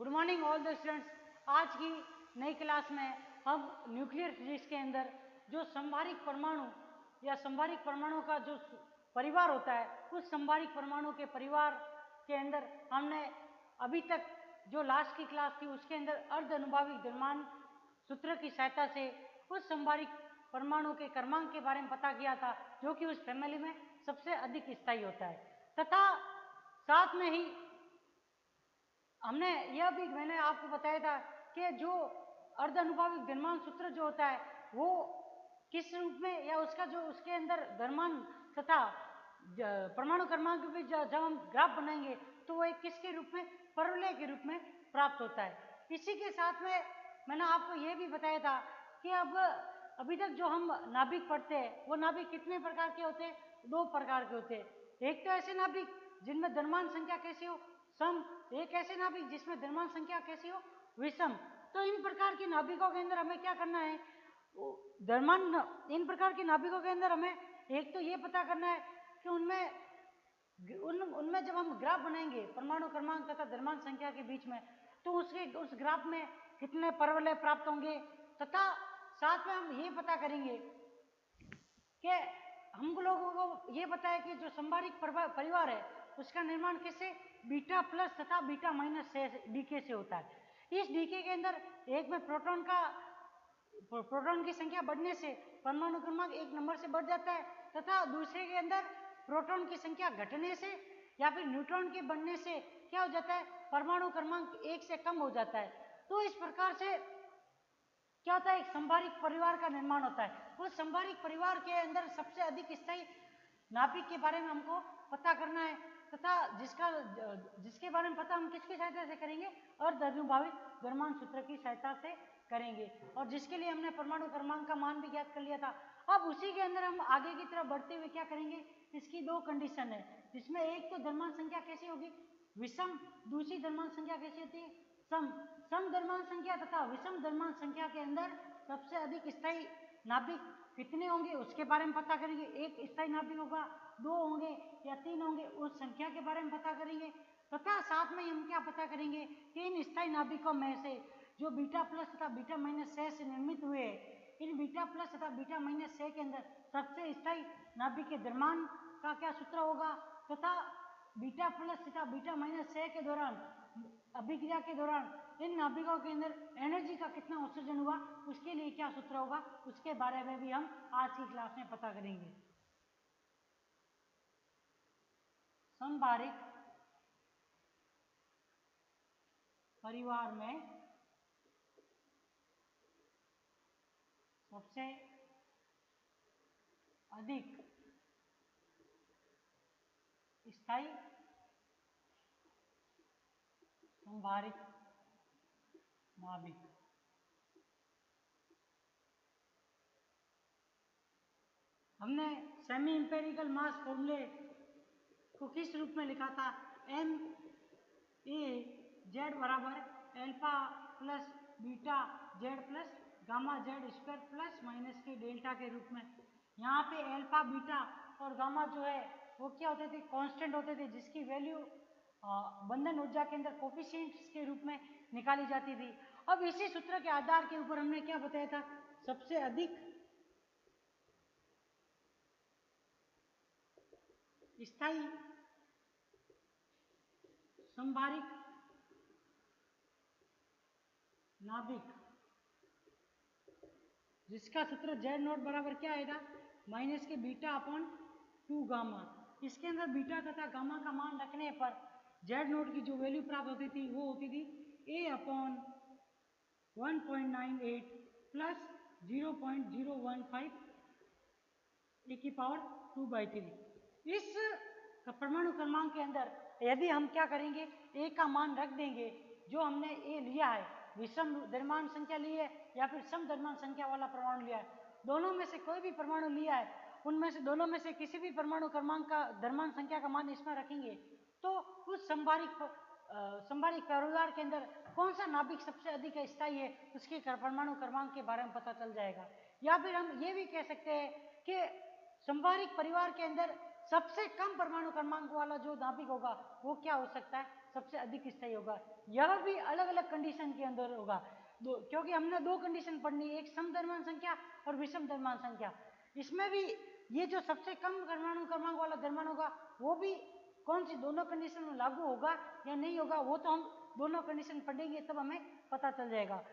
Good morning all the students. आज की नई क्लास में हम न्यूक्लियर फिजिक्स के अंदर जो संभारिक परमाणु या संभारिक परमाणु का जो परिवार होता है, उस संभारिक परमाणु के परिवार के अंदर हमने अभी तक जो लास्ट की क्लास थी उसके अंदर अर्ध अनुभाविक द्रव्यमान सूत्र की सहायता से उस संभारिक परमाणु के क्रमांक के बारे में पता किया था, जो कि उस फैमिली में सबसे अधिक स्थायी होता है। तथा साथ में ही हमने यह भी मैंने आपको बताया था कि जो अर्ध अनुभाविक द्रव्यमान सूत्र जो होता है वो किस रूप में या उसका जो उसके अंदर द्रव्यमान तथा परमाणु क्रमांक के बीच जब हम ग्राफ बनाएंगे तो वो एक किसके रूप में, परवलय के रूप में प्राप्त होता है। इसी के साथ में मैंने आपको यह भी बताया था कि अब अभी तक जो हम नाभिक पढ़ते हैं वो नाभिक कितने प्रकार के होते हैं, दो प्रकार के होते हैं। एक तो ऐसे नाभिक जिनमें द्रव्यमान संख्या कैसी हो, सम, एक ऐसे नाभिक जिसमें द्रव्यमान संख्या कैसी हो, विषम। तो इन प्रकार के नाभिकों के अंदर हमें क्या करना है, द्रव्यमान इन प्रकार के नाभिकों के अंदर हमें एक तो ये पता करना है कि उनमें जब हम ग्राफ बनाएंगे परमाणु क्रमांक तथा द्रव्यमान संख्या के बीच में, तो उस ग्राफ में कितने परवलय प्राप्त होंगे। तथा साथ में हम ये पता करेंगे कि हम लोगों को ये पता है कि जो संभारिक परिवार है उसका निर्माण किससे, बीटा प्लस तथा बीटा माइनस से डीके से होता है। इस डीके के अंदर एक में प्रोटॉन की संख्या बढ़ने से परमाणु क्रमांक एक नंबर से बढ़ जाता है, तथा दूसरे के अंदर प्रोटॉन की संख्या घटने से या फिर न्यूट्रॉन के बढ़ने से क्या हो जाता है, परमाणु क्रमांक एक से कम हो जाता है। तो इस प्रकार से क्या होता है, एक संभारिक परिवार का निर्माण होता है। उस संभारिक परिवार के अंदर सबसे अधिक स्थायी नाभिक के बारे में हमको पता करना है, तथा जिसके बारे में पता हम किसकी सहायता से करेंगे, अर्ध अनुभाविक द्रव्यमान सूत्र की सहायता से करेंगे, और जिसके लिए हमने परमाणु क्रमांक का मान भी ज्ञात कर लिया था। अब उसी के अंदर हम आगे की तरफ बढ़ते हुए क्या करेंगे, इसकी दो कंडीशन है, जिसमें एक तो द्रव्यमान संख्या कैसी होगी, विषम, दूसरी द्रव्यमान संख्या कैसी होती है, सम। सम द्रव्यमान संख्या तथा विषम द्रव्यमान संख्या के अंदर सबसे अधिक स्थायी नाभिक कितने होंगे उसके बारे में पता करेंगे। एक स्थायी नाभिक होगा, दो होंगे या तीन होंगे, उस संख्या के बारे में पता करेंगे। तथा साथ में हम क्या पता करेंगे कि इन स्थायी नाभिकों में से जो बीटा प्लस तथा बीटा माइनस से निर्मित हुए, इन बीटा प्लस तथा बीटा माइनस के अंदर सबसे स्थायी नाभिक के द्रव्यमान का क्या सूत्र होगा, तथा बीटा प्लस तथा बीटा माइनस के दौरान अभिक्रिया के दौरान इन नाभिकों के अंदर एनर्जी का कितना उत्सर्जन हुआ, उसके लिए क्या सूत्र होगा, उसके बारे में भी हम आज की क्लास में पता करेंगे। संभारिक परिवार में सबसे अधिक स्थायी संभारिक नाभिक। हमने सेमी इंपेरिकल मास फॉर्मूले को किस रूप में लिखा था, एम ए जेड बराबर alpha plus beta Z plus gamma Z square plus minus के डेल्टा के रूप में। यहाँ पे अल्फा बीटा और गामा जो है वो क्या होते थे, कांस्टेंट होते थे, जिसकी वैल्यू बंधन ऊर्जा के अंदर कोफिशिएंट्स के रूप में निकाली जाती थी। अब इसी सूत्र के आधार के ऊपर हमने क्या बताया था, सबसे अधिक स्थायी संभारिक नाभिक जिसका सूत्र जेड नॉट बराबर क्या आएगा, माइनस के बीटा अपॉन 2 गामा। इसके अंदर बीटा तथा गामा का मान रखने पर जेड नॉट की जो वैल्यू प्राप्त होती थी वो होती थी a अपॉन 1.98 प्लस 0.015 e की पावर 2/3। इस परमाणु क्रमांक के अंदर यदि हम क्या करेंगे, a का मान रख देंगे, जो हमने a लिया है, विषम द्रव्यमान संख्या ली है या फिर सम द्रव्यमान संख्या वाला परमाणु लिया है, दोनों में से कोई भी परमाणु लिया है, उनमें से दोनों में से किसी भी परमाणु क्रमांक का द्रव्यमान संख्या का मान इसमें रखेंगे, तो उस संभारिक परिवार के अंदर कौन सा नाभिक सबसे अधिक स्थायी है उसके परमाणु क्रमांक के बारे में पता चल जाएगा। या फिर हम ये भी कह सकते हैं कि संभारिक परिवार के अंदर सबसे कम परमाणु क्रमांक वाला जो नाभिक होगा वो क्या हो सकता है, सबसे अधिक स्थायी होगा। यह भी अलग अलग कंडीशन के अंदर होगा, क्योंकि हमने दो कंडीशन पढ़नी है, एक समद्रव्यमान संख्या और विषम द्रव्यमान संख्या। इसमें भी ये जो सबसे कम परमाणु क्रमांक वाला द्रव्यमान होगा वो भी कौन सी दोनों कंडीशन में लागू होगा या नहीं होगा, वो तो हम दोनों कंडीशन पढ़ेंगे तब हमें पता चल जाएगा।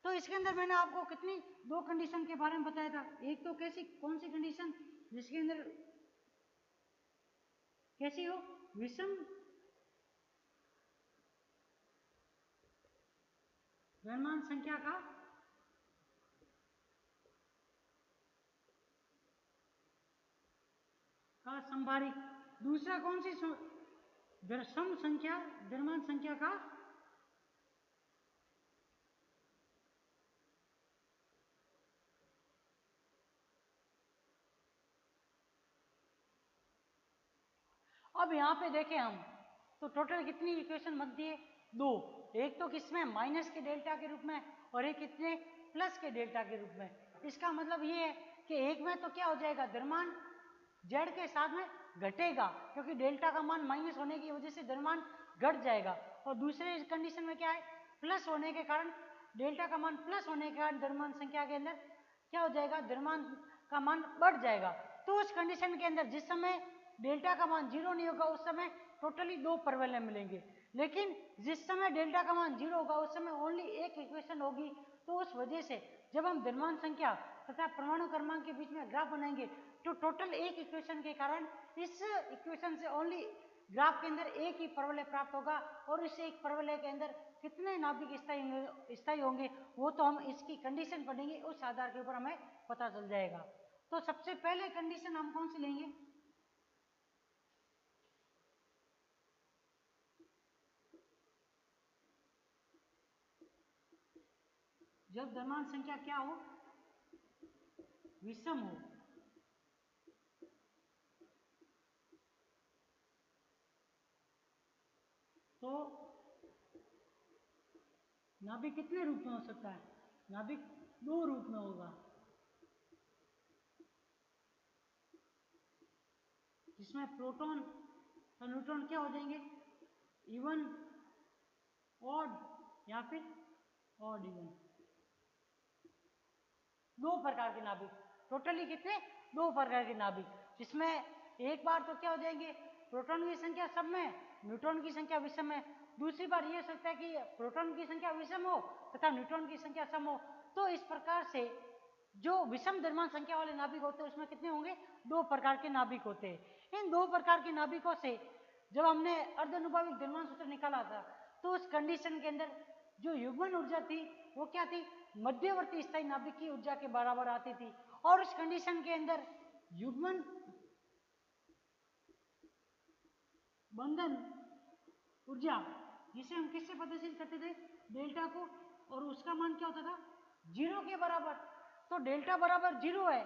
तो इसके अंदर मैंने आपको कितनी दो कंडीशन के बारे में बताया था। एक तो कैसी, कौन सी कंडीशन जिसके अंदर कैसी हो, विषम द्रव्यमान संख्या का संभारिक। दूसरा कौन सी, सम संख्या द्रव्यमान संख्या का अब यहां पे देखें हम तो टोटल कितनी इक्वेशन बनती है, दो। एक तो किसमें माइनस के डेल्टा के रूप में और एक कितने प्लस के डेल्टा के रूप में। इसका मतलब ये है कि एक में तो क्या हो जाएगा, द्रव्यमान जेड के साथ में घटेगा क्योंकि डेल्टा का मान माइनस होने की वजह से द्रव्यमान घट जाएगा, और दूसरे कंडीशन में क्या है, प्लस होने के कारण, डेल्टा का मान प्लस होने के कारण द्रव्यमान संख्या के अंदर क्या हो जाएगा, द्रव्यमान का मान बढ़ जाएगा। तो उस कंडीशन के अंदर जिस समय डेल्टा का मान जीरो नहीं होगा उस समय टोटली दो परवलय मिलेंगे, लेकिन जिस समय डेल्टा का मान जीरो होगा उस समय ओनली एक इक्वेशन होगी। तो उस वजह से जब हम द्रव्यमान संख्या तथा परमाणु क्रमांक के बीच में ग्राफ बनाएंगे तो टोटल एक इक्वेशन के कारण इस इक्वेशन से ओनली ग्राफ के अंदर एक ही परवलय प्राप्त होगा, और इस एक परवलय के अंदर कितने नाभिक स्थायी होंगे वो तो हम इसकी कंडीशन पढ़ेंगे, उस आधार के ऊपर हमें पता चल जाएगा। तो सबसे पहले कंडीशन हम कौन सी लेंगे, जब द्रव्यमान संख्या क्या हो, विषम हो, तो नाभिक कितने रूप में हो सकता है, नाभिक दो रूप में होगा, जिसमें प्रोटॉन और न्यूट्रॉन क्या हो जाएंगे, इवन ऑड या फिर ऑड इवन। दो प्रकार के नाभिक, टोटली कितने, दो प्रकार के नाभिक, जिसमें एक बार तो क्या हो जाएंगे, प्रोटॉन की संख्या सब में, न्यूट्रॉन की संख्या विषम में। दूसरी बार ये हो सकता है कि प्रोटॉन की संख्या विषम हो तथा न्यूट्रॉन की संख्या सम हो। तो इस प्रकार से जो विषम द्रव्यमान संख्या वाले नाभिक होते हैं उसमें कितने होंगे, दो प्रकार के नाभिक होते हैं। इन दो प्रकार के नाभिकों से जब हमने अर्धनुभाविक द्रव्यमान सूत्र निकाला था तो उस कंडीशन के अंदर जो युग्मन ऊर्जा थी वो क्या थी, मध्यवर्ती स्थायी नाभिक की ऊर्जा के बराबर आती थी, और उस कंडीशन के अंदर युग्मन बंधन ऊर्जा जिसे हम किससे प्रदर्शित करते थे, डेल्टा को, और उसका मान क्या होता था, जीरो के बराबर। तो डेल्टा बराबर जीरो है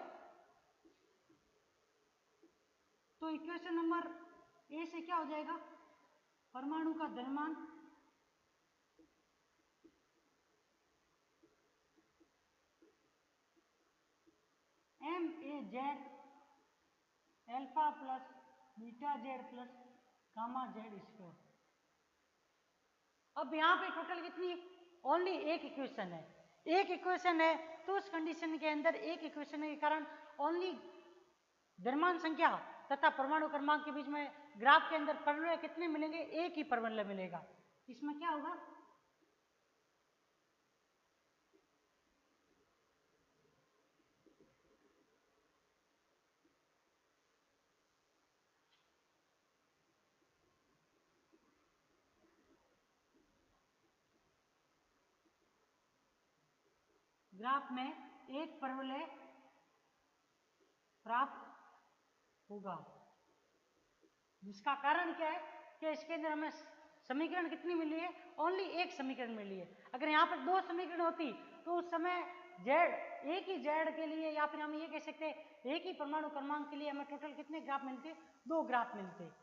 तो इक्वेशन नंबर ए से क्या हो जाएगा, परमाणु का द्रव्यमान M A Z alpha plus beta Z plus gamma Z square. अब यहां पे टोटल कितनी, ओनली एक इक्वेशन है, एक इक्वेशन है तो उस कंडीशन के अंदर एक इक्वेशन के कारण ओनली द्रव्यमान संख्या तथा परमाणु क्रमांक के बीच में ग्राफ के अंदर परवलय कितने मिलेंगे, एक ही परवलय मिलेगा। इसमें क्या होगा, ग्राफ में एक परवलय प्राप्त होगा, जिसका कारण क्या है कि इसके अंदर हमें समीकरण कितनी मिली है, ओनली एक समीकरण मिली है। अगर यहाँ पर दो समीकरण होती तो उस समय जेड, एक ही जेड के लिए या फिर हम ये कह सकते हैं एक ही परमाणु क्रमांक के लिए हमें टोटल कितने ग्राफ मिलते, दो ग्राफ मिलते।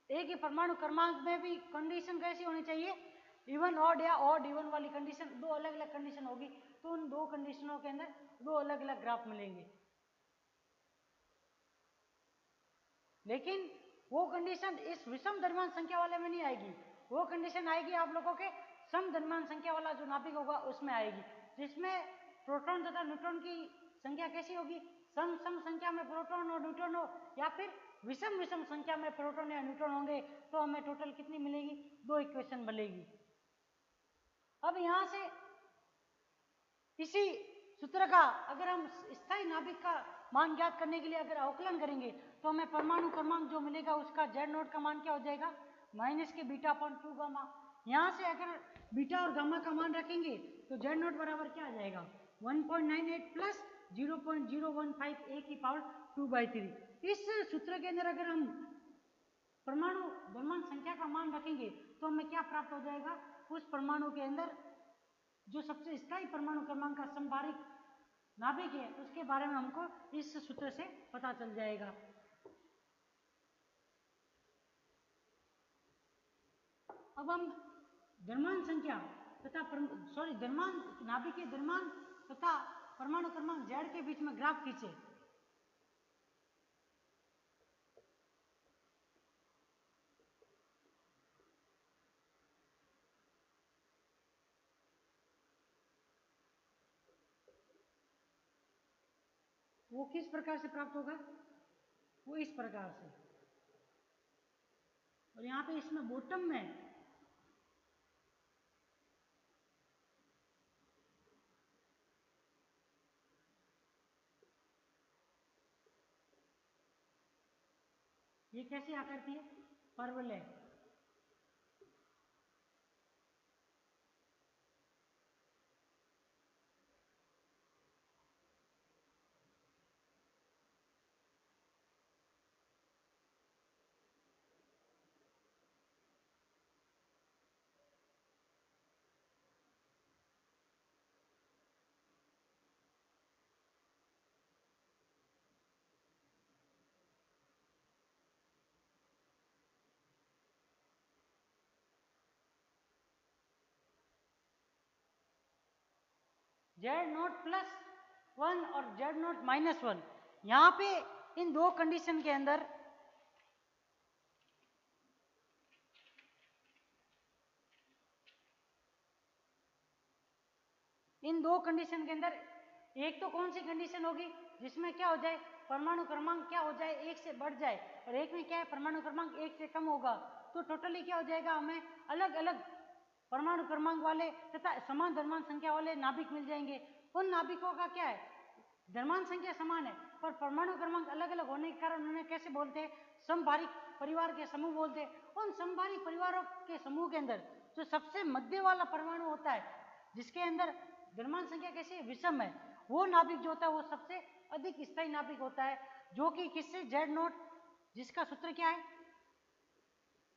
एक ही परमाणु क्रमांक में भी कंडीशन कैसी होनी चाहिए, इवन ऑड या ऑड इवन वाली कंडीशन, दो अलग अलग कंडीशन होगी तो उन दो कंडीशनों के अंदर दो अलग अलग ग्राफ मिलेंगे। लेकिन वो कंडीशन इस विषम द्रव्यमान संख्या वाले में नहीं आएगी, वो कंडीशन आएगी आप लोगों के सम द्रव्यमान संख्या वाला जो नाभिक होगा उसमें आएगी, जिसमें प्रोटॉन तथा न्यूट्रॉन की संख्या कैसी होगी, सम सम संख्या में प्रोटॉन और न्यूट्रॉन हो, या फिर विषम विषम संख्या में प्रोटॉन या न्यूट्रॉन होंगे, तो हमें टोटल कितनी मिलेगी, दो इक्वेशन बनेगी। अब यहां से इसी सूत्र का अगर हम स्थायी नाभिक का मान ज्ञात करने के लिए अगर अवकलन करेंगे तो हमें परमाणु क्रमांक जो मिलेगा उसका जेड नोट का मान क्या हो जाएगा, माइनस के बीटा अपॉन 2 गामा। यहाँ से अगर बीटा और गामा का मान रखेंगे तो जेड नोट बराबर क्या आ जाएगा, 1.98 प्लस 0.015 a की पावर 2/3। इस सूत्र के अंदर अगर हम परमाणु द्रव्यमान संख्या का मान रखेंगे तो हमें क्या प्राप्त हो जाएगा, उस परमाणु के अंदर जो सबसे स्थायी परमाणु क्रमांक का समभारिक नाभिक है उसके बारे में हमको इस सूत्र से पता चल जाएगा। अब हम द्रव्यमान संख्या तथा द्रव्यमान नाभिक के द्रव्यमान तथा परमाणु क्रमांक जेड के बीच में ग्राफ खींचे। वो किस प्रकार से प्राप्त होगा, वो इस प्रकार से, और यहाँ पे इसमें बॉटम में ये कैसी आकृति है, परवल है। जेड नोट प्लस 1 और जेड नोट माइनस 1, यहाँ पे इन दो कंडीशन के अंदर एक तो कौन सी कंडीशन होगी जिसमें क्या हो जाए, परमाणु क्रमांक क्या हो जाए, एक से बढ़ जाए, और एक में क्या है परमाणु क्रमांक एक से कम होगा, तो टोटली क्या हो जाएगा, हमें अलग अलग परमाणु क्रमांक वाले तथा समान द्रव्यमान संख्या वाले नाभिक मिल जाएंगे। उन नाभिकों का क्या है, द्रव्यमान संख्या समान है पर परमाणु क्रमांक अलग अलग होने के कारण उन्हें कैसे बोलते हैं, समभारिक परिवार के समूह बोलते हैं। उन समभारिक परिवारों के समूह के अंदर जो सबसे मध्य वाला परमाणु होता है, जिसके अंदर द्रव्यमान संख्या कैसी विषम है, वो नाभिक जो होता है वो सबसे अधिक स्थायी नाभिक होता है, जो कि किससे, जेड नोट, जिसका सूत्र क्या है,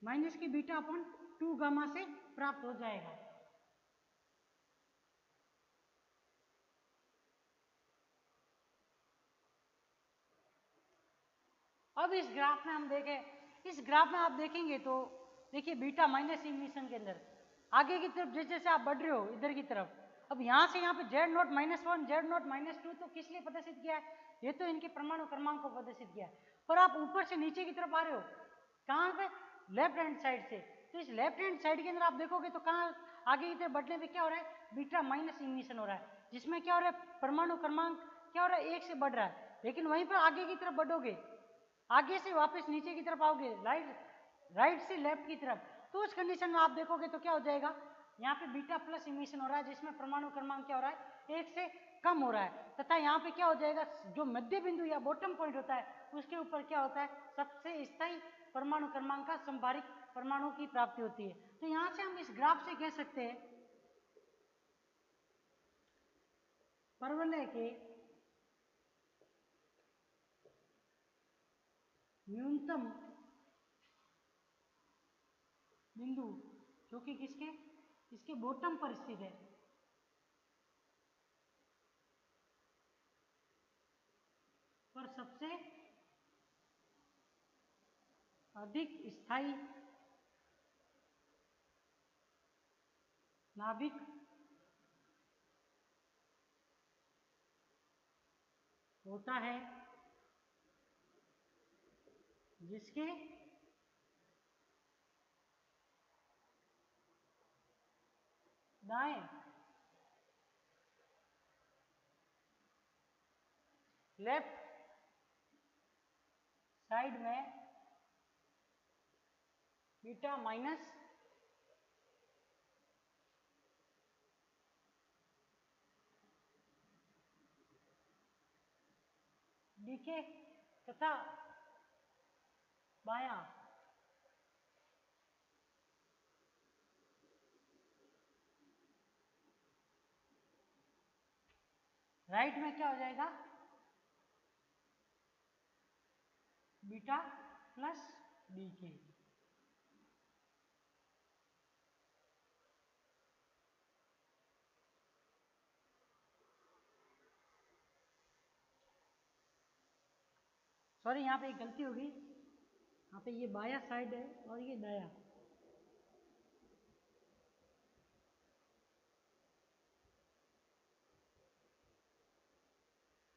माइनस की बीटा अपॉन 2 गामा से प्राप्त हो जाएगा। अब इस ग्राफ में हम देखें, इस ग्राफ में आप देखेंगे तो देखिए बीटा माइनस इमिशन के अंदर आगे की तरफ जैसे जैसे आप बढ़ रहे हो इधर की तरफ, अब यहाँ से यहाँ पे Z note minus 1 Z note minus 2 तो किस लिए प्रदर्शित किया है, ये तो इनके परमाणु क्रमांक को प्रदर्शित किया है, पर आप ऊपर से नीचे की तरफ आ रहे हो कहाँ पे, लेफ्ट हैंड साइड से, तो इस लेफ्ट हैंड साइड के अंदर आप देखोगे तो कहाँ आगे की तरफ बढ़ने पे क्या हो रहा है, बीटा माइनस इमिशन हो रहा है, जिसमें क्या हो रहा है, परमाणु क्रमांक क्या हो रहा है, एक से बढ़ रहा है। लेकिन वहीं पर आगे की तरफ बढ़ोगे, आगे से वापस नीचे की तरफ आओगे, राइट से लेफ्ट की तरफ, तो उस कंडीशन में आप देखोगे तो क्या हो जाएगा, यहाँ पे बीटा प्लस इमिशन हो रहा है, जिसमें परमाणु क्रमांक क्या हो रहा है, एक से कम हो रहा है, तथा यहाँ पे क्या हो जाएगा, जो मध्य बिंदु या बॉटम पॉइंट होता है उसके ऊपर क्या होता है, सबसे स्थायी परमाणु क्रमांक का संभारिक परमाणु की प्राप्ति होती है। तो यहाँ से हम इस ग्राफ से कह सकते हैं परवलय के न्यूनतम बिंदु जो कि किसके, इसके बॉटम पर स्थित है, पर सबसे अधिक स्थायी नाभिक होता है जिसके दाएं लेफ्ट साइड में बीटा माइनस डीके तथा बायां राइट में क्या हो जाएगा, बीटा प्लस डीके। सॉरी, यहाँ पे एक गलती होगी, यहाँ पे ये बाया साइड है और ये दाया।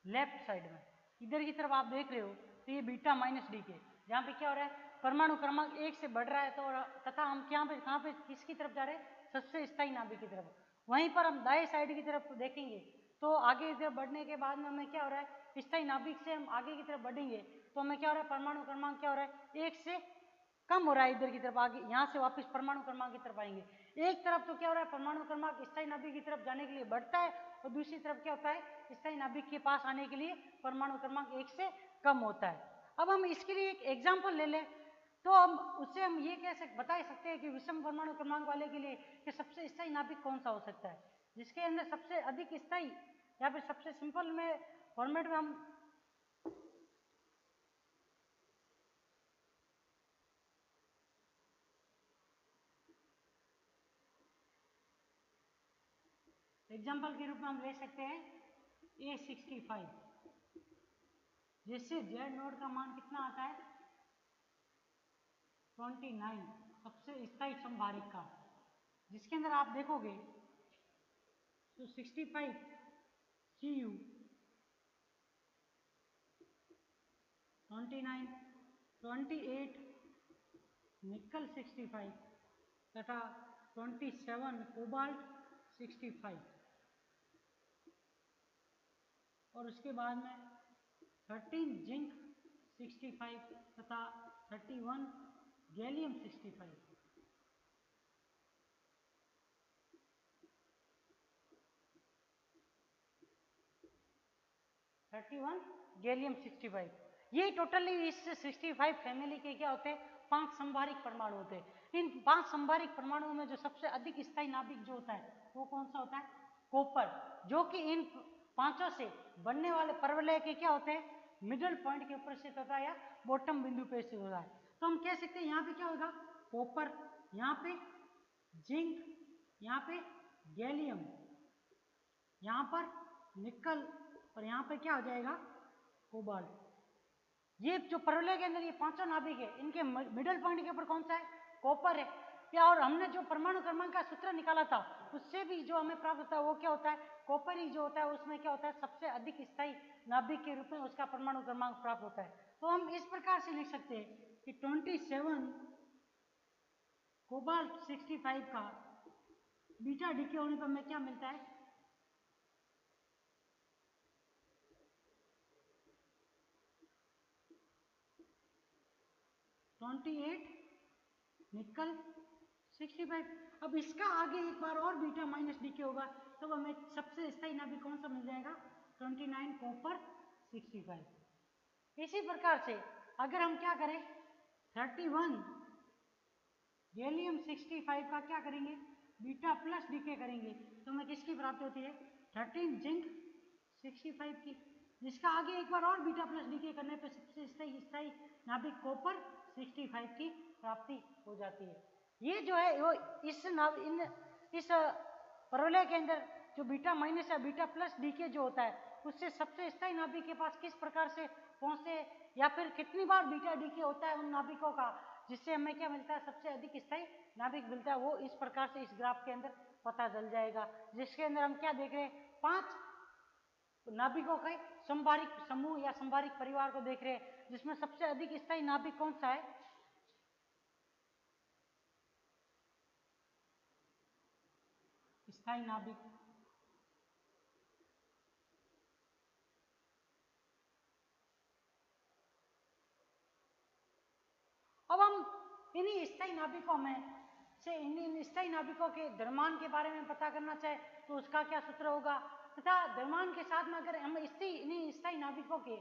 लेफ्ट साइड में इधर की तरफ आप देख रहे हो तो ये बीटा माइनस डी के, जहाँ पे क्या हो रहा है, परमाणु क्रमांक 1 से बढ़ रहा है, तो तथा हम कहाँ पे किसकी तरफ जा रहे हैं, सबसे स्थायी नाभिक की तरफ। वहीं पर हम दाएं साइड की तरफ देखेंगे तो आगे की तरफ बढ़ने के बाद में हमें क्या हो रहा है, स्थायी नाभिक से हम आगे की तरफ बढ़ेंगे तो हमें क्या हो रहा है, परमाणु क्रमांक क्या हो रहा है, 1 से कम हो रहा है इधर की तरफ। आगे यहाँ से वापस परमाणु क्रमांक की तरफ आएंगे। एक तरफ तो क्या हो रहा है, परमाणु क्रमांक स्थायी नाभिक की तरफ जाने के लिए बढ़ता है और दूसरी तरफ क्या होता है, स्थायी नाभिक के पास आने के लिए परमाणु क्रमांक 1 से कम होता है। अब हम इसके लिए एक एग्जाम्पल ले लें तो हम उससे हम ये बता सकते हैं कि विषम परमाणु क्रमांक वाले के लिए कि सबसे स्थायी नाभिक कौन सा हो सकता है, जिसके अंदर सबसे अधिक स्थायी या फिर सबसे सिंपल में फॉर्मेट में हम एग्जाम्पल के रूप में हम ले सकते हैं A65, जिससे जेड नोड का मान कितना आता है, 29, सबसे स्थायी समभारिक का, जिसके अंदर आप देखोगे तो 65 Cu 29, 28 निकल 65 तथा 27 कोबाल्ट 65 और उसके बाद में 13 जिंक 65 तथा 31 गैलियम 65। गैलियम 65, ये टोटली इस 65 फैमिली के क्या होते हैं, 5 संभारिक परमाणु होते हैं। इन 5 संभारिक परमाणुओं में जो सबसे अधिक स्थायी नाभिक जो होता है वो कौन सा होता है, कॉपर, जो कि इन पांचों से बनने वाले परवलय के क्या होते हैं, मिडल पॉइंट के ऊपर स्थित होता है या बॉटम बिंदु पे स्थित होता है। तो हम कह सकते हैं यहाँ पे क्या होगा, कॉपर, यहाँ पे जिंक, यहाँ पे गैलियम, यहाँ पर निकल और यहाँ पे क्या हो जाएगा, कोबाल्ट। ये जो परवलय के अंदर ये पांचों नाभिक है, इनके मिडल पॉइंट के ऊपर कौन सा है, कॉपर है। या और हमने जो परमाणु क्रमांक का सूत्र निकाला था उससे भी जो हमें प्राप्त होता है वो क्या होता है, कॉपर ही जो होता है उसमें क्या होता है, सबसे अधिक स्थायी नाभिक के रूप में उसका परमाणु क्रमांक प्राप्त होता है। तो हम इस प्रकार से लिख सकते हैं कि 27 कोबाल्ट 65 का बीटा डीके होने पर हमें क्या मिलता है, 28 निकल 65। अब इसका आगे एक बार और बीटा माइनस डीके होगा तो हमें सबसे स्थायी नाभिक कौन सा मिल जाएगा, 29 कॉपर 65। इसी प्रकार से अगर हम क्या करें, 31 गैलियम 65 का क्या करेंगे, बीटा प्लस डीके करेंगे तो हमें किसकी प्राप्ति होती है, 13 जिंक 65 की, जिसका आगे एक बार और बीटा प्लस डीके करने पर सबसे स्थायी नाभिक कॉपर 65 की प्राप्ति हो जाती है। ये जो है वो इस परवलय के अंदर जो बीटा माइनस या बीटा प्लस डीके जो होता है उससे सबसे स्थायी नाभिक के पास किस प्रकार से पहुंचते या फिर कितनी बार बीटा डीके होता है उन नाभिकों का, जिससे हमें क्या मिलता है, सबसे अधिक स्थायी नाभिक मिलता है, वो इस प्रकार से इस ग्राफ के अंदर पता चल जाएगा। जिसके अंदर हम क्या देख रहे हैं, 5 नाभिकों के संभारिक समूह या संभारिक परिवार को देख रहे हैं, जिसमें सबसे अधिक स्थायी नाभिक कौन सा है? स्थायी नाभिक अब हम इन्हीं स्थायी नाभिकों में से इन स्थायी नाभिकों के द्रव्यमान के बारे में पता करना चाहे तो उसका क्या सूत्र होगा, तथा द्रव्यमान के साथ में अगर हम इन्हीं स्थायी नाभिकों के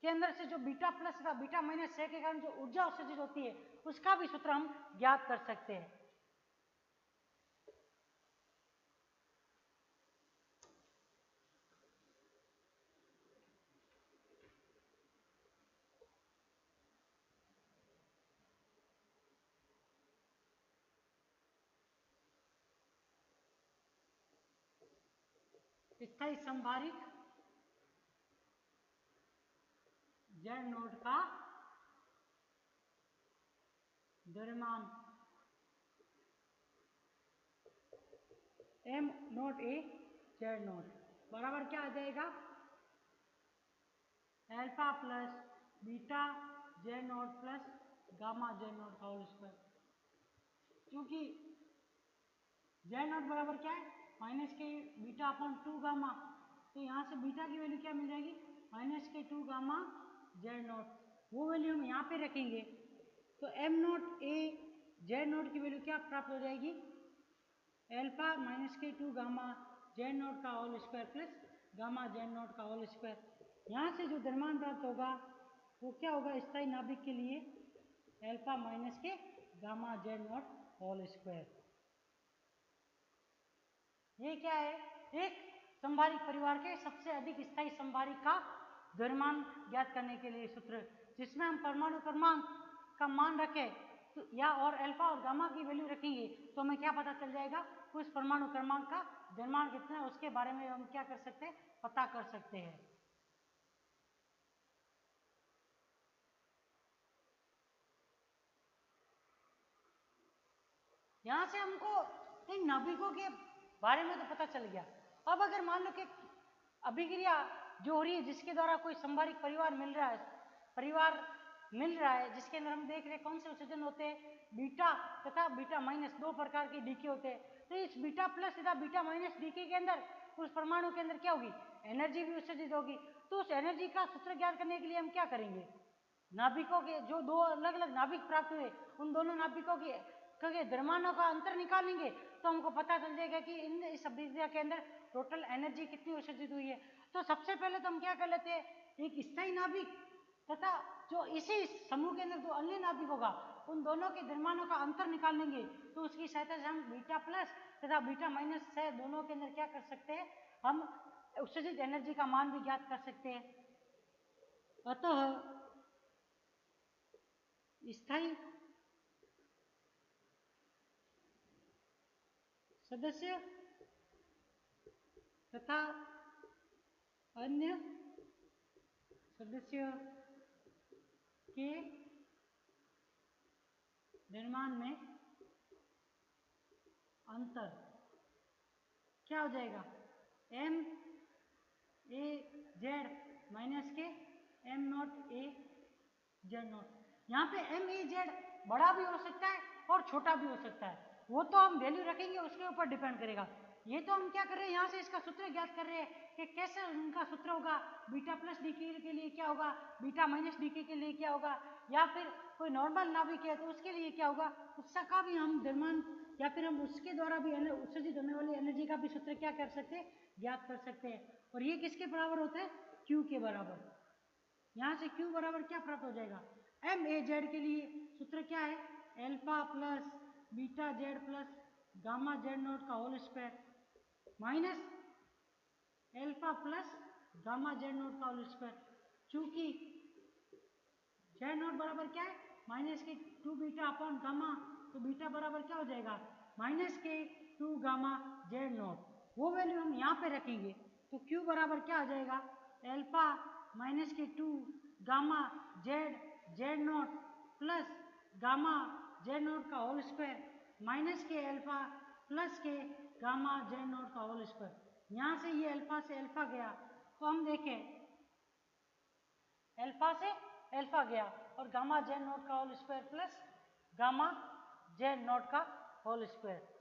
अंदर से जो बीटा प्लस तथा बीटा माइनस के कारण जो ऊर्जा उत्सर्जित होती है उसका भी सूत्र हम ज्ञात कर सकते हैं। स्थायी संभारिक जेड नोड का द्रव्यमान M naught A Z naught बराबर क्या आ जाएगा? Alpha plus beta Z note plus gamma Z naught का होल स्क्वायर। क्योंकि जेड नोट बराबर क्या है? माइनस के बीटा अपॉन 2 गामा, तो यहाँ से बीटा की वैल्यू क्या मिल जाएगी? माइनस के 2 गामा जेड नोट। वो वैल्यू हम यहाँ पे रखेंगे तो M naught A Z naught की वैल्यू क्या प्राप्त हो जाएगी? अल्फा माइनस के 2 गामा जेड नोट का whole square plus gamma Z naught का होल स्क्वायर। यहाँ से जो द्रव्यमान प्राप्त होगा वो क्या होगा स्थायी नाभिक के लिए? Alpha minus K gamma Z naught whole square. ये क्या है? एक संभारिक परिवार के सबसे अधिक स्थायी संभारिक का द्रव्यमान ज्ञात करने के लिए सूत्र, जिसमें हम परमाणु क्रमांक का मान रखें तो या और अल्फा और गामा की वैल्यू रखेंगे तो हमें क्या पता चल जाएगा? उस परमाणु क्रमांक का द्रव्यमान कितना है उसके बारे में हम क्या कर सकते हैं? पता कर सकते हैं। यहां से हमको इन नाभिकों के बारे में तो पता चल गया। अब अगर मान लो कि अभिक्रिया जो हो रही है जिसके द्वारा कोई संभारिक परिवार मिल रहा है जिसके अंदर हम देख रहे हैं कौन से उत्सर्जन होते हैं? बीटा तथा बीटा माइनस, दो प्रकार के डीके होते हैं। तो इस बीटा प्लस तथा बीटा माइनस डीके के अंदर उस परमाणु के अंदर क्या होगी? एनर्जी भी उत्सर्जित होगी। तो उस एनर्जी का सूत्र ज्ञात करने के लिए हम क्या करेंगे? नाभिकों के जो दो अलग अलग नाभिक प्राप्त हुए उन दोनों नाभिकों के द्रव्यमानों का अंतर निकालेंगे तो हमको पता चल जाएगा कि इस अभिक्रिया के अंदर टोटल एनर्जी कितनी उत्सर्जित हुई है। तो सबसे पहले तो हम क्या कर लेते हैं? एक स्थायी नाभिक तथा जो इसी समूह के अंदर जो अन्य नाभिक होगा उन दोनों के द्रव्यमानों का अंतर निकाल लेंगे तो उसकी सहायता से हम बीटा प्लस तथा बीटा माइनस से दोनों के अंदर क्या कर सकते हैं? हम उत्सर्जित एनर्जी का मान भी ज्ञात कर सकते हैं। अतः स्थायी सदस्य तथा अन्य सदस्यों के द्रव्यमान में अंतर क्या हो जाएगा? M A Z minus K M naught A Z not. यहाँ पे एम ए जेड बड़ा भी हो सकता है और छोटा भी हो सकता है, वो तो हम वैल्यू रखेंगे उसके ऊपर डिपेंड करेगा। ये तो हम क्या कर रहे हैं? यहाँ से इसका सूत्र ज्ञात कर रहे हैं कि कैसे उनका सूत्र होगा। बीटा प्लस डीके के लिए क्या होगा, बीटा माइनस डीके के लिए क्या होगा, या फिर कोई नॉर्मल नाभिक है तो उसके लिए क्या होगा, उसका भी हम द्रव्यमान या फिर हम उसके द्वारा भी उत्सर्जित होने वाली एनर्जी का भी सूत्र क्या कर सकते हैं? ज्ञात कर सकते हैं। और ये किसके बराबर होता है? क्यू के बराबर। यहाँ से क्यू बराबर क्या प्राप्त हो जाएगा? एम ए जेड के लिए सूत्र क्या है? Alpha plus beta Z plus gamma Z naught का whole square minus alpha plus gamma Z naught का होल स्क्वायर। चूंकि जेड नोट बराबर क्या है? माइनस के 2 बीटा अपॉन गामा, तो बीटा बराबर क्या हो जाएगा? माइनस के 2 गामा जेड नोट। वो वैल्यू हम यहाँ पे रखेंगे तो क्यू बराबर क्या आ जाएगा? एल्फा माइनस के 2 gamma Z note plus gamma Z naught का होल स्क्वायर माइनस के अल्फा प्लस के गामा जेड नोट का होल स्क्वायर। यहाँ से ये अल्फा से अल्फा गया तो हम देखें अल्फा से अल्फा गया और गामा जेड नॉट का whole square plus gamma Z naught का होल स्क्वायर।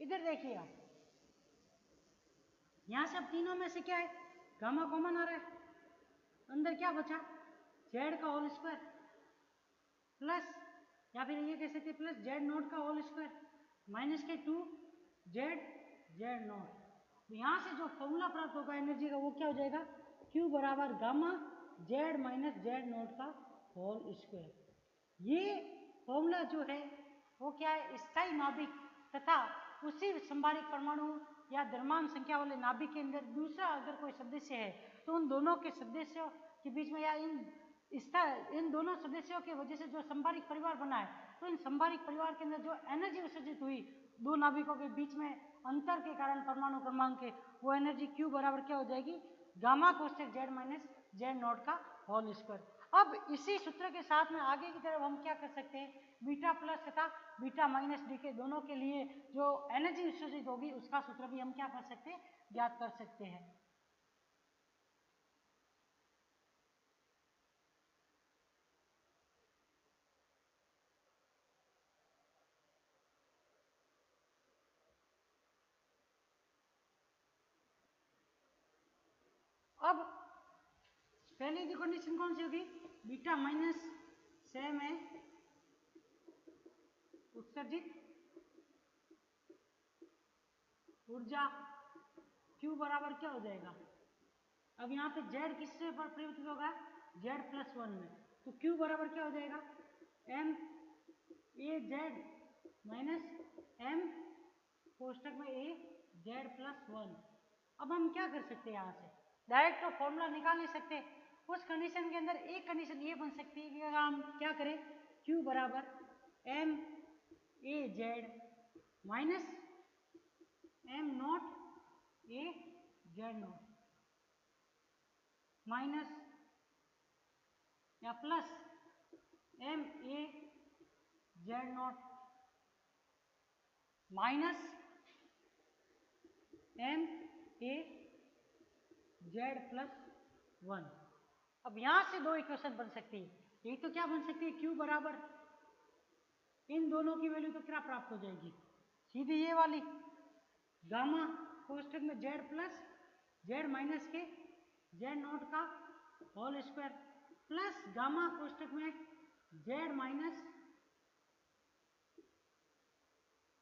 इधर देखिए आप, यहां से अब तीनों में से क्या है, गामा कॉमन आ रहा है, अंदर क्या बचा, जेड का होल स्क्वायर प्लस, या फिर ये कह सकते प्लस जेड नॉट का होल स्क्वायर माइनस के 2 जेड जेड नॉट। तो यहां से जो फॉर्मूला प्राप्त होगा एनर्जी का वो क्या हो जाएगा, Q बराबर gamma Z minus Z naught का होल स्क्वायर। ये फॉर्मूला जो है वो क्या है, स्थायी नाभिक तथा उसी संभारिक परमाणु या द्रव्यमान संख्या वाले नाभिक के अंदर दूसरा अगर कोई सदस्य है तो उन दोनों के सदस्यों के बीच में या इन दोनों सदस्यों की वजह से जो संभारिक परिवार बना है, तो इन संभारिक परिवार के अंदर जो एनर्जी उत्सर्जित हुई दो नाभिकों के बीच में अंतर के कारण परमाणु क्रमांक के, वो एनर्जी Q बराबर क्या हो जाएगी, गामा कोष्टक जेड माइनस जेड नॉट का होल स्क्वायर। अब इसी सूत्र के साथ में आगे की तरफ हम क्या कर सकते हैं, बीटा प्लस तथा बीटा माइनस डी के दोनों के लिए जो एनर्जी उत्सर्जित होगी उसका सूत्र भी हम क्या कर सकते हैं, ज्ञात कर सकते हैं। अब पहले की कंडीशन कौन सी होगी, बीटा माइनस सेम है उत्सर्जित ऊर्जा Q बराबर क्या हो जाएगा, अब यहाँ पे Z किससे पर परिवर्तित होगा, Z+1 में, तो Q बराबर क्या हो जाएगा, M A Z minus M कोष्टक में A Z+1। अब हम क्या कर सकते हैं, यहाँ से डायरेक्ट तो फॉर्मूला निकाल नहीं सकते, उस कंडीशन के अंदर एक कंडीशन ये बन सकती है कि अगर हम क्या करें, Q बराबर M A Z minus M naught A Z naught minus या plus M A Z naught minus M A Z+1। अब यहां से दो इक्वेशन बन सकती है, एक तो क्या बन सकती है, Q बराबर इन दोनों की वैल्यू तो क्या प्राप्त हो जाएगी, सीधी ये वाली गामा कोष्टक में Z plus Z minus K Z naught का होल स्क्वायर प्लस गामा कोष्टक में Z minus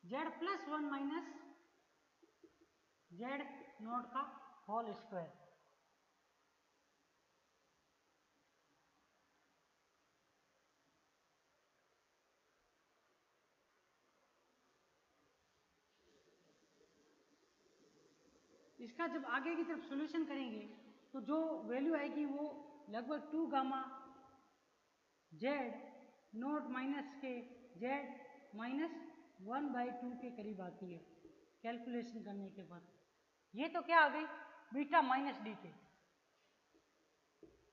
Z+1 minus Z naught का होल स्क्वायर। इसका जब आगे की तरफ सॉल्यूशन करेंगे तो जो वैल्यू आएगी वो लगभग 2 gamma Z naught minus K Z minus 1/2 के करीब आती है कैलकुलेशन करने के बाद। ये तो क्या आ गई, बीटा माइनस डी के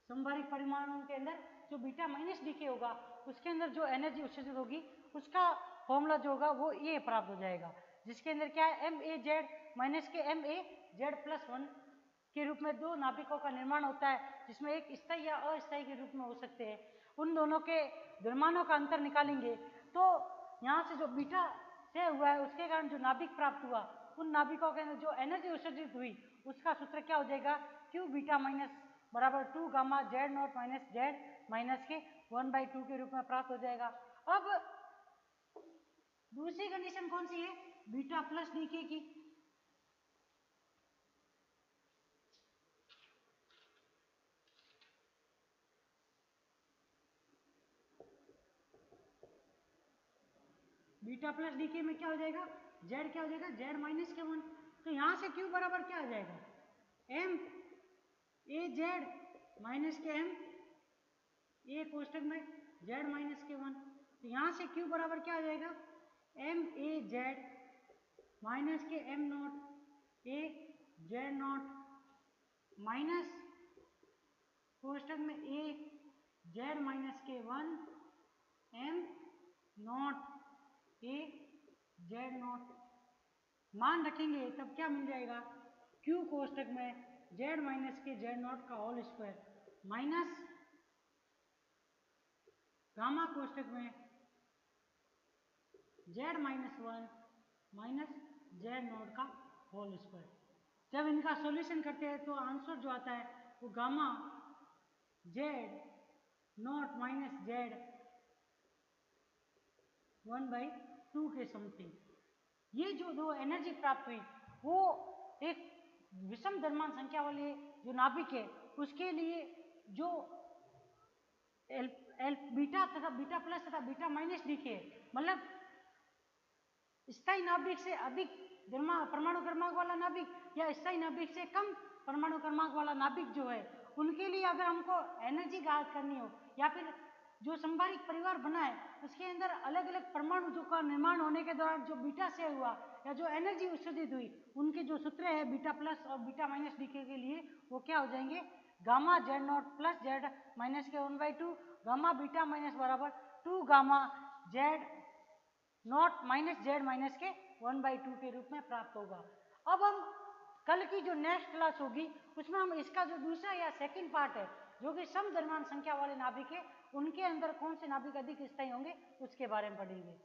संभारिक परिमाणों के अंदर जो बीटा माइनस डी के होगा उसके अंदर जो एनर्जी उत्सर्जित होगी उसका फॉर्मूला जो होगा वो ये प्राप्त हो जाएगा, जिसके अंदर क्या है, M A Z minus K M A Z+1 के रूप में दो नाभिकों का निर्माण होता है, जिसमें एक स्थायी या अस्थायी के रूप में हो सकते हैं। उन दोनों के द्रव्यमानों का अंतर निकालेंगे तो यहाँ से जो बीटा से हुआ है उसके कारण जो नाभिक प्राप्त हुआ, उन नाभिकों के अंदर जो एनर्जी उत्सर्जित हुई उसका सूत्र क्या हो जाएगा, Q बीटा माइनस बराबर 2 gamma Z naught minus Z minus के 1/2 के रूप में प्राप्त हो जाएगा। अब दूसरी कंडीशन कौन सी है, बीटा प्लस डी के की। बीटा प्लस डी के में क्या हो जाएगा, जेड क्या हो जाएगा, जेड माइनस के 1। तो यहां से Q बराबर क्या आ जाएगा, M A Z minus K M A कोष्टक में जेड माइनस के 1। तो यहां से Q बराबर क्या आ जाएगा, M A Z minus K M naught A Z naught minus कोष्टक में A Z minus K 1 M naught A Z naught मान रखेंगे तब क्या मिल जाएगा, क्यू कोष्टक में Z minus K Z naught का होल स्क्वायर माइनस गामा कोष्टक में Z minus one minus Z naught का होल स्क्वायर। जब इनका सॉल्यूशन करते हैं तो आंसर जो आता है वो gamma Z naught minus Z 1/2 के समथिंग। ये जो दो एनर्जी प्राप्त हुई वो एक विषम द्रव्यमान संख्या वाले जो नाभिक है उसके लिए जो एल बीटा तथा बीटा प्लस तथा बीटा माइनस दिखे, मतलब स्थायी नाभिक से अधिक परमाणु क्रमांक वाला नाभिक या स्थायी नाभिक से कम परमाणु क्रमांक वाला नाभिक जो है उनके लिए अगर हमको एनर्जी ज्ञात करनी हो या फिर जो संभारिक परिवार बना है उसके अंदर अलग अलग परमाणु जो का निर्माण होने के दौरान जो बीटा से हुआ या जो एनर्जी उत्सर्जित हुई उनके जो सूत्र है बीटा प्लस और बीटा माइनस डीके के लिए वो क्या हो जाएंगे, gamma Z not plus Z minus के 1/2 गामा बीटा माइनस बराबर 2 gamma Z naught minus Z minus के 1/2 के रूप में प्राप्त होगा। अब हम कल की जो नेक्स्ट क्लास होगी उसमें हम इसका जो दूसरा या सेकंड पार्ट है जो कि सम द्रव्यमान संख्या वाले नाभिक है उनके अंदर कौन से नाभिक अधिक स्थायी होंगे उसके बारे में पढ़ेंगे।